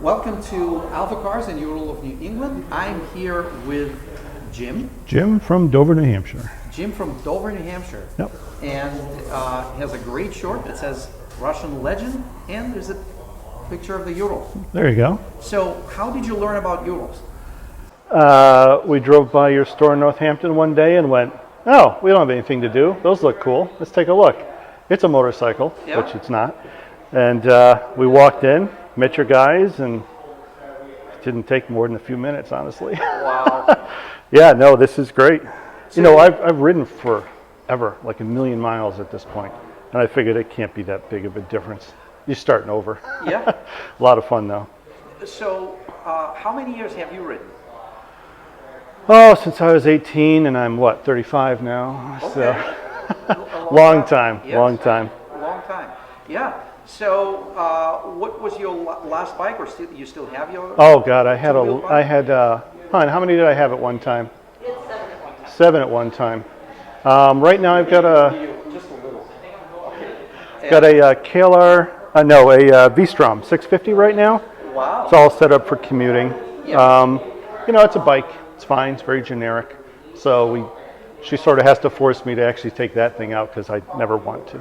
Welcome to AlphaCars in Ural of New England. I'm here with Jim. Jim from Dover, New Hampshire. Jim from Dover, New Hampshire. Yep. And he has a great short that says Russian Legend, and there's a picture of the Ural. There you go. So how did you learn about Urals? We drove by your store in Northampton one day and went, oh, we don't have anything to do. Those look cool. Let's take a look. It's a motorcycle, Yeah. which it's not. And we walked in, met your guys, and it didn't take more than a few minutes, honestly. Wow. Yeah, no, this is great. So You know, I've ridden forever, like 1,000,000 miles at this point, and I figured it can't be that big of a difference. You're starting over. Yeah. A lot of fun, though. So how many years have you ridden? Oh, since I was 18, and I'm, 35 now. Okay. So, long time, Yes. long time. Long time. Yeah. So what was your last bike, or you still have your? Oh God, I had two-wheel bike? hon, how many did I have at one time? 7 at one time. Right now I've got Just a little. a KLR, a V-Strom 650 right now. Wow. It's all set up for commuting. Yeah. You know, it's a bike. It's fine. It's very generic. So she sort of has to force me to actually take that thing out because I never want to.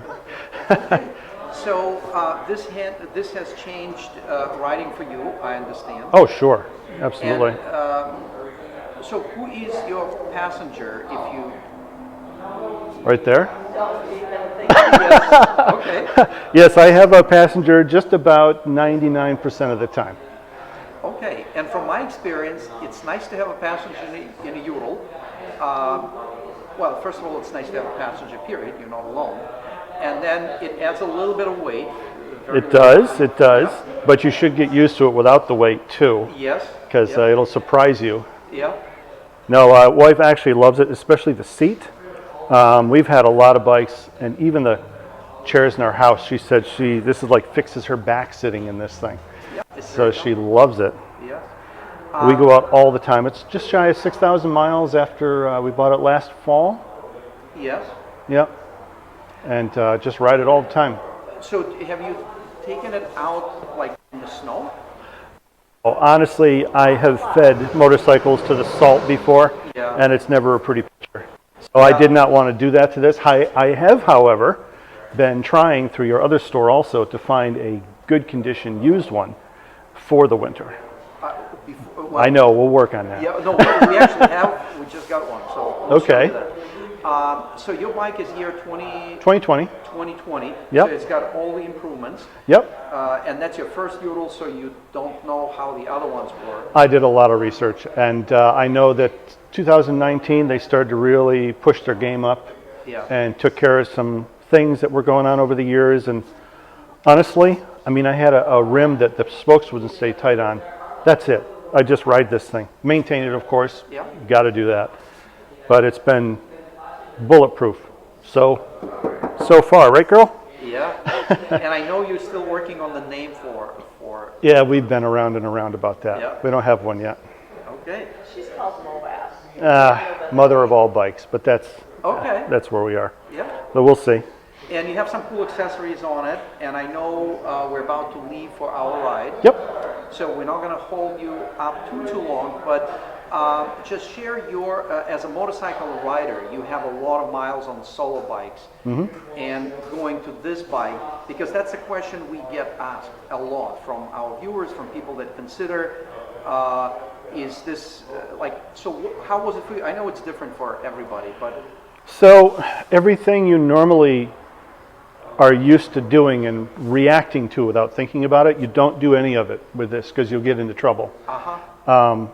So this has changed riding for you, I understand. Oh, sure. Absolutely. And, so who is your passenger if you... Right there? Yes. Okay. Yes, I have a passenger just about 99% of the time. Okay. And from my experience, it's nice to have a passenger in a Ural. Well, first of all, it's nice to have a passenger, period. You're not alone. And then it adds a little bit of weight. It does, but you should get used to it without the weight too. Yes. Because it'll surprise you. Yeah. No, wife actually loves it, especially the seat. We've had a lot of bikes, and even the chairs in our house, she said this is like fixes her back sitting in this thing. Yeah. So she loves it. Yes. We go out all the time. It's just shy of 6,000 miles after we bought it last fall. Yes. Yep. And just ride it all the time. So have you taken it out like in the snow? Oh, honestly, I have fed motorcycles to the salt before, Yeah. and it's never a pretty picture. So I did not want to do that to this. I have, however, been trying through your other store also to find a good condition used one for the winter. Well, I know, we'll work on that. Yeah, no, we actually have. We just got one. So we'll show Okay. you that. So your bike is year 2020. 2020. Yep. So it's got all the improvements. Yep. And that's your first Ural, so you don't know how the other ones were. I did a lot of research, and I know that 2019 they started to really push their game up Yeah. and took care of some things that were going on over the years. And honestly, I mean, I had a rim that the spokes wouldn't stay tight on. That's it. I just ride this thing. Maintain it, of course. Yeah. Got to do that. But it's been bulletproof. So far, right, girl? Yeah. And I know you're still working on the name for. Yeah, we've been around and around about that. Yeah. We don't have one yet. Okay. She's called Moab. Mother of all bikes, but that's where we are. Yeah. So we'll see. And you have some cool accessories on it, and I know we're about to leave for our ride. Yep. So we're not going to hold you up too long, but just share your, as a motorcycle rider, you have a lot of miles on solo bikes. Mm-hmm. And going to this bike, because that's a question we get asked a lot from our viewers, from people that consider, is this, so how was it for you? I know it's different for everybody, but... So everything you normally are used to doing and reacting to without thinking about it, you don't do any of it with this because you'll get into trouble. Uh-huh.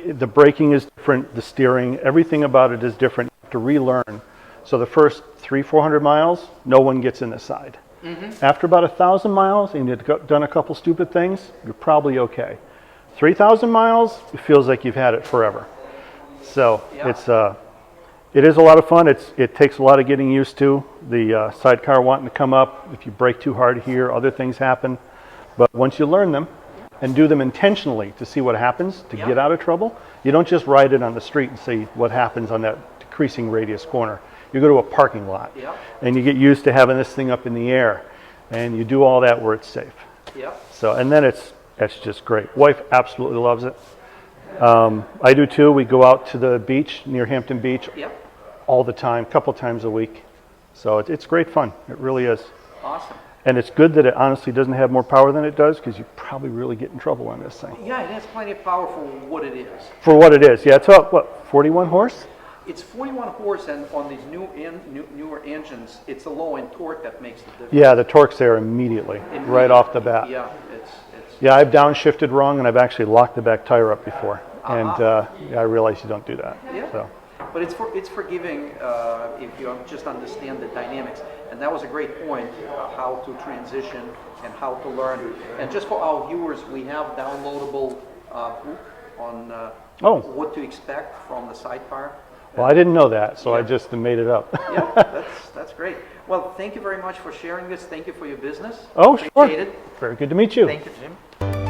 The braking is different, the steering, everything about it is different. You have to relearn. So the first 300-400 miles, no one gets in the side. Mm-hmm. After about 1,000 miles and you've done a couple stupid things, you're probably okay. 3,000 miles, it feels like you've had it forever. So Yeah. it is a lot of fun. It takes a lot of getting used to. The sidecar wanting to come up. If you brake too hard here, other things happen. But once you learn them and do them intentionally to see what happens to get out of trouble, you don't just ride it on the street and see what happens on that decreasing radius corner. You go to a parking lot and you get used to having this thing up in the air, and you do all that where it's safe. Yeah. So, and then it's It's just great. Wife absolutely loves it. I do too. We go out to the beach near Hampton Beach Yep, all the time, a couple times a week. So it's great fun. It really is. awesome. And it's good that it honestly doesn't have more power than it does, because you probably really get in trouble on this thing. Yeah, it has plenty of power for what it is. For what it is. Yeah, it's about, what, 41 horse? It's 41 horse, and on these newer engines, it's the low-end torque that makes the difference. Yeah, the torque's there immediately, right off the bat. Yeah, it's Yeah, I've downshifted wrong, and I've actually locked the back tire up before. And yeah, I realize you don't do that. Yeah. So. But it's forgiving if you just understand the dynamics. And that was a great point, how to transition and how to learn. And just for our viewers, we have downloadable book on what to expect from the sidecar. Well, I didn't know that, so I Yeah. just made it up. Yeah, that's great. Well, thank you very much for sharing this. Thank you for your business. Oh, sure. Appreciate it. Very good to meet you. Thank you, Jim.